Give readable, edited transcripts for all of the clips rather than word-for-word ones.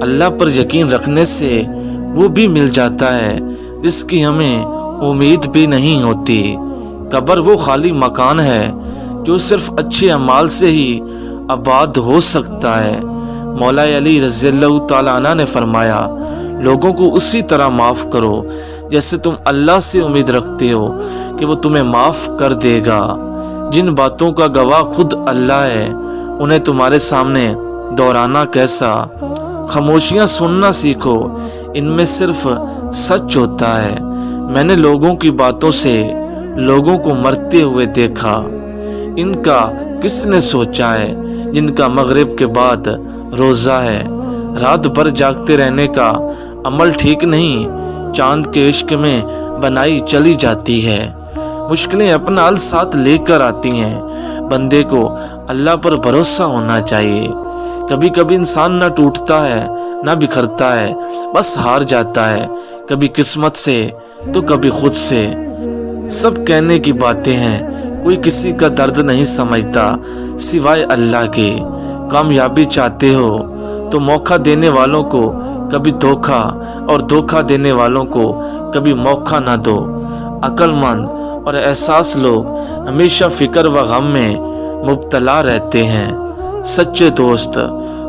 اللہ پر یقین رکھنے سے وہ بھی مل جاتا ہے جس کی ہمیں امید بھی نہیں ہوتی۔ قبر وہ خالی مکان ہے جو صرف اچھے اعمال سے ہی آباد ہو سکتا ہے۔ مولا علی رضی اللہ تعالیٰ عنہ نے فرمایا، لوگوں کو اسی طرح معاف کرو جیسے تم اللہ سے امید رکھتے ہو کہ وہ تمہیں معاف کر دے گا۔ جن باتوں کا گواہ خود اللہ ہے انہیں تمہارے سامنے دہرانا کیسا؟ خاموشیاں سننا سیکھو، ان میں صرف سچ ہوتا ہے۔ میں نے لوگوں کی باتوں سے لوگوں کو مرتے ہوئے دیکھا، ان کا کس نے سوچا ہے جن کا مغرب کے بعد روزہ ہے۔ رات بھر جاگتے رہنے کا عمل ٹھیک نہیں، چاند کے عشق میں بنائی چلی جاتی ہے۔ مشکلیں اپنا حل ساتھ لے کر آتی ہیں، بندے کو اللہ پر بھروسہ ہونا چاہیے۔ کبھی کبھی انسان نہ ٹوٹتا ہے نہ بکھرتا ہے، بس ہار جاتا ہے، کبھی قسمت سے تو کبھی خود سے۔ سب کہنے کی باتیں ہیں، کوئی کسی کا درد نہیں سمجھتا سوائے اللہ کے۔ کامیابی چاہتے ہو تو موقع دینے والوں کو کبھی دھوکا اور دھوکا دینے والوں کو کبھی موقع نہ دو۔ عقل مند اور احساس لوگ ہمیشہ فکر و غم میں مبتلا رہتے ہیں۔ سچے دوست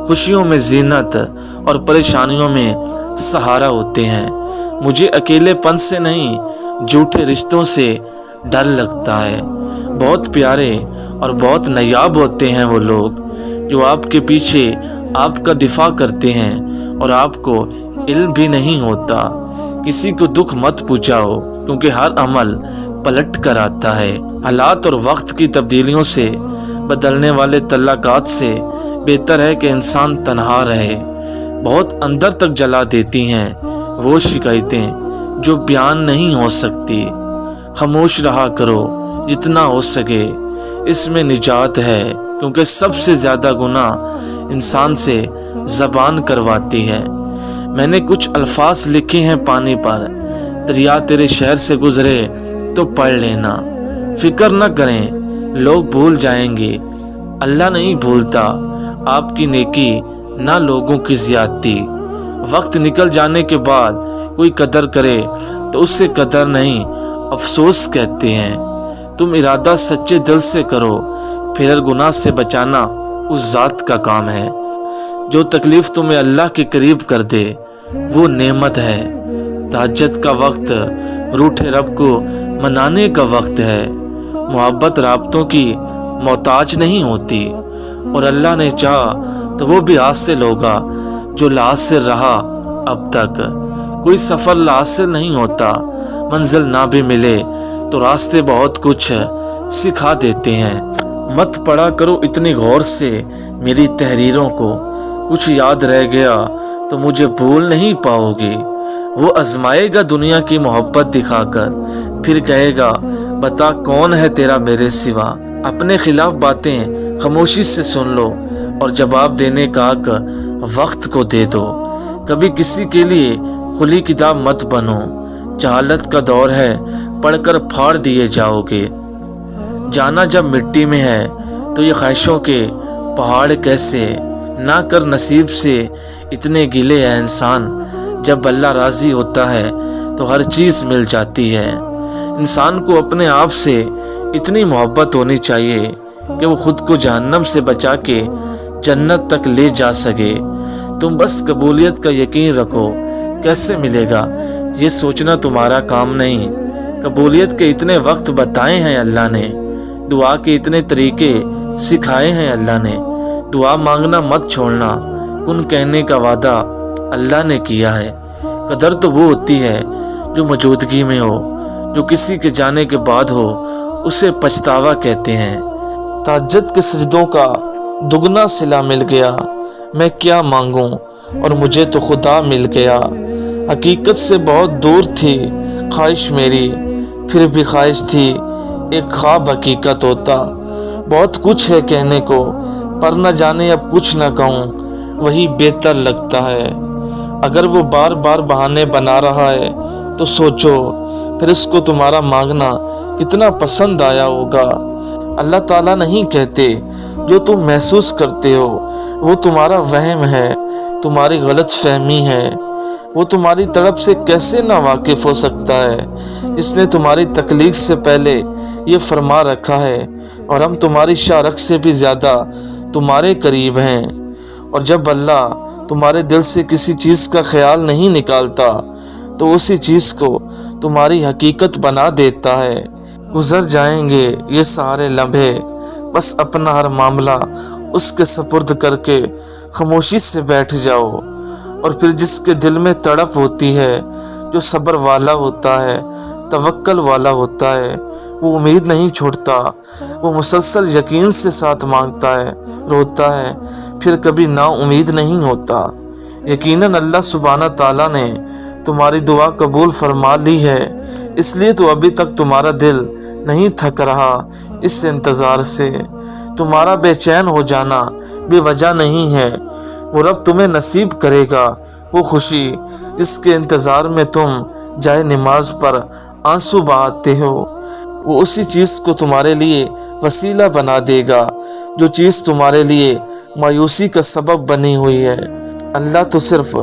خوشیوں میں زینت اور پریشانیوں میں سہارا ہوتے ہیں۔ مجھے اکیلے پن سے نہیں، جھوٹے رشتوں سے ڈر لگتا ہے۔ بہت پیارے اور بہت نایاب ہوتے ہیں وہ لوگ جو آپ کے پیچھے آپ کا دفاع کرتے ہیں اور آپ کو علم بھی نہیں ہوتا۔ کسی کو دکھ مت پہنچاؤ کیونکہ ہر عمل پلٹ کر آتا ہے۔ حالات اور وقت کی تبدیلیوں سے بدلنے والے تعلقات سے بہتر ہے کہ انسان تنہا رہے۔ بہت اندر تک جلا دیتی ہیں وہ شکایتیں جو بیان نہیں ہو سکتی۔ خاموش رہا کرو جتنا ہو سکے، اس میں نجات ہے، کیونکہ سب سے زیادہ گناہ انسان سے زبان کرواتی ہے۔ میں نے کچھ الفاظ لکھے ہیں پانی پر، دریا تیرے شہر سے گزرے تو پڑھ لینا۔ فکر نہ کریں، لوگ بھول جائیں گے، اللہ نہیں بھولتا آپ کی نیکی نہ لوگوں کی زیادتی۔ وقت نکل جانے کے بعد کوئی قدر کرے تو اس سے قدر نہیں، افسوس کہتے ہیں۔ تم ارادہ سچے دل سے کرو، پھر گناہ سے بچانا اس ذات کا کام ہے۔ جو تکلیف تمہیں اللہ کے قریب کر دے وہ نعمت ہے۔ تہجد کا وقت روٹھے رب کو منانے کا وقت ہے۔ محبت رابطوں کی محتاج نہیں ہوتی، اور اللہ نے چاہا تو وہ بھی حاصل ہوگا جو حاصل رہا اب تک۔ کوئی سفر حاصل نہیں ہوتا، منزل نہ بھی ملے تو راستے بہت کچھ سکھا دیتے ہیں۔ مت پڑھا کرو اتنی غور سے میری تحریروں کو، کچھ یاد رہ گیا تو مجھے بھول نہیں پاؤ گے۔ وہ آزمائے گا دنیا کی محبت دکھا کر، پھر کہے گا بتا کون ہے تیرا میرے سوا۔ اپنے خلاف باتیں خاموشی سے سن لو اور جواب دینے کا حق وقت کو دے دو۔ کبھی کسی کے لیے کھلی کتاب مت بنو، جہالت کا دور ہے، پڑھ کر پھاڑ دیے جاؤ گے۔ جانا جب مٹی میں ہے تو یہ خواہشوں کے پہاڑ کیسے؟ نہ کر نصیب سے اتنے گلے ہے انسان، جب اللہ راضی ہوتا ہے تو ہر چیز مل جاتی ہے۔ انسان کو اپنے آپ سے اتنی محبت ہونی چاہیے کہ وہ خود کو جہنم سے بچا کے جنت تک لے جا سکے۔ تم بس قبولیت کا یقین رکھو، کیسے ملے گا یہ سوچنا تمہارا کام نہیں۔ قبولیت کے اتنے وقت بتائے ہیں اللہ نے، دعا کے اتنے طریقے سکھائے ہیں اللہ نے۔ دعا مانگنا مت چھوڑنا، کن کہنے کا وعدہ اللہ نے کیا ہے۔ قدر تو وہ ہوتی ہے جو موجودگی میں ہو، جو کسی کے جانے کے بعد ہو اسے پچھتاوا کہتے ہیں۔ تہجد کے سجدوں کا دگنا صلہ مل گیا، میں کیا مانگوں اور مجھے تو خدا مل گیا۔ حقیقت سے بہت دور تھی خواہش میری، پھر بھی خواہش تھی ایک خواب حقیقت ہوتا۔ بہت کچھ ہے کہنے کو پر نہ جانے اب کچھ نہ کہوں، وہی بہتر لگتا ہے۔ اگر وہ بار بار بہانے بنا رہا ہے تو سوچو پھر اس کو تمہارا مانگنا کتنا پسند آیا ہوگا۔ اللہ تعالیٰ نہیں کہتے جو تم محسوس کرتے ہو وہ تمہارا وہم ہے، تمہاری غلط فہمی ہے۔ وہ تمہاری طرف سے کیسے نا واقف ہو سکتا ہے جس نے تمہاری تخلیق سے پہلے یہ فرما رکھا ہے، اور ہم تمہاری شارک سے بھی زیادہ تمہارے قریب ہیں۔ اور جب اللہ تمہارے دل سے کسی چیز کا خیال نہیں نکالتا تو اسی چیز کو تمہاری حقیقت بنا دیتا ہے۔ گزر جائیں گے یہ سارے لمحے، بس اپنا ہر معاملہ اس کے سپرد کر کے خاموشی سے بیٹھ جاؤ۔ اور پھر جس کے دل میں تڑپ ہوتی ہے، جو صبر والا ہوتا ہے، توکل والا ہوتا ہے، وہ امید نہیں چھوڑتا، وہ مسلسل یقین سے ساتھ مانگتا ہے، روتا ہے، پھر کبھی نا امید نہیں ہوتا۔ یقیناً اللہ سبحانہ تعالیٰ نے تمہاری دعا قبول فرما لی ہے، اس لیے تو ابھی تک تمہارا دل نہیں تھک رہا اس انتظار سے۔ تمہارا بے چین ہو جانا بے وجہ نہیں ہے، وہ رب تمہیں نصیب کرے گا وہ خوشی جس کے انتظار میں تم جائے نماز پر آنسو بہاتے ہو۔ وہ اسی چیز کو تمہارے لیے وسیلہ بنا دے گا جو چیز تمہارے لیے مایوسی کا سبب بنی ہوئی ہے۔ اللہ تو صرف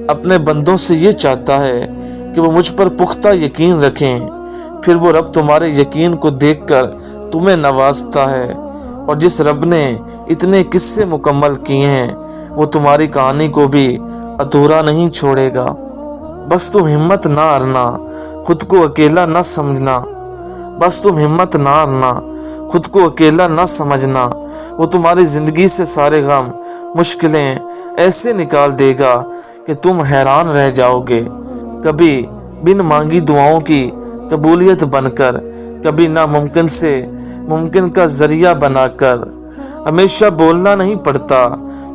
اپنے بندوں سے یہ چاہتا ہے کہ وہ مجھ پر پختہ یقین رکھیں، پھر وہ رب تمہارے یقین کو دیکھ کر تمہیں نوازتا ہے۔ اور جس رب نے اتنے قصے مکمل کیے ہیں وہ تمہاری کہانی کو بھی ادھورا نہیں چھوڑے گا۔ بس تم ہمت نہ ہارنا، خود کو اکیلا نہ سمجھنا، بس تم ہمت نہ ہارنا، خود کو اکیلا نہ سمجھنا۔ وہ تمہاری زندگی سے سارے غم مشکلیں ایسے نکال دے گا کہ تم حیران رہ جاؤ گے۔ کبھی بن مانگی دعاؤں کی قبولیت بن کر، کبھی ناممکن سے ممکن کا ذریعہ بنا کر۔ ہمیشہ بولنا نہیں پڑتا،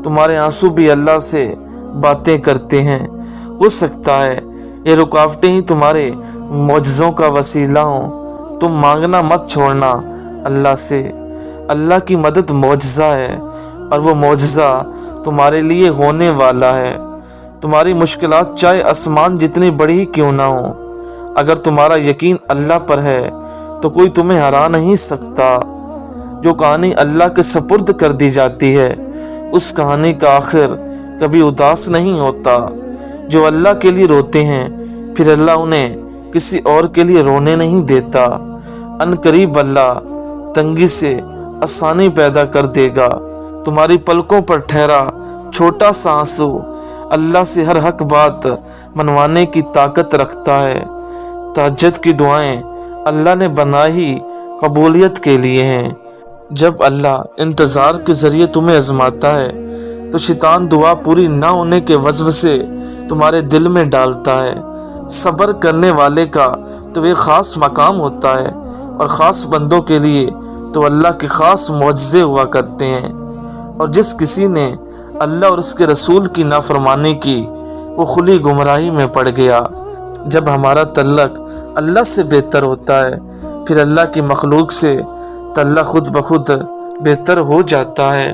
تمہارے آنسو بھی اللہ سے باتیں کرتے ہیں۔ ہو سکتا ہے یہ رکاوٹیں ہی تمہارے معجزوں کا وسیلہ ہوں۔ تم مانگنا مت چھوڑنا اللہ سے، اللہ کی مدد معجزہ ہے، اور وہ معجزہ تمہارے لیے ہونے والا ہے۔ تمہاری مشکلات چاہے آسمان جتنی بڑی ہی کیوں نہ ہو، اگر تمہارا یقین اللہ پر ہے تو کوئی تمہیں ہرا نہیں سکتا۔ جو کہانی اللہ کے سپرد کر دی جاتی ہے اس کہانی کا آخر کبھی اداس نہیں ہوتا۔ جو اللہ کے لیے روتے ہیں پھر اللہ انہیں کسی اور کے لیے رونے نہیں دیتا۔ ان قریب اللہ تنگی سے آسانی پیدا کر دے گا۔ تمہاری پلکوں پر ٹھہرا چھوٹا سا آنسو اللہ سے ہر حق بات منوانے کی طاقت رکھتا ہے۔ تہجد کی دعائیں اللہ نے بنائی قبولیت کے لیے ہیں۔ جب اللہ انتظار کے ذریعے تمہیں آزماتا ہے تو شیطان دعا پوری نہ ہونے کے وسوسے تمہارے دل میں ڈالتا ہے۔ صبر کرنے والے کا تو ایک خاص مقام ہوتا ہے، اور خاص بندوں کے لیے تو اللہ کے خاص معجزے ہوا کرتے ہیں۔ اور جس کسی نے اللہ اور اس کے رسول کی نافرمانی کی وہ کھلی گمراہی میں پڑ گیا۔ جب ہمارا تعلق اللہ سے بہتر ہوتا ہے پھر اللہ کی مخلوق سے تعلق خود بخود بہتر ہو جاتا ہے۔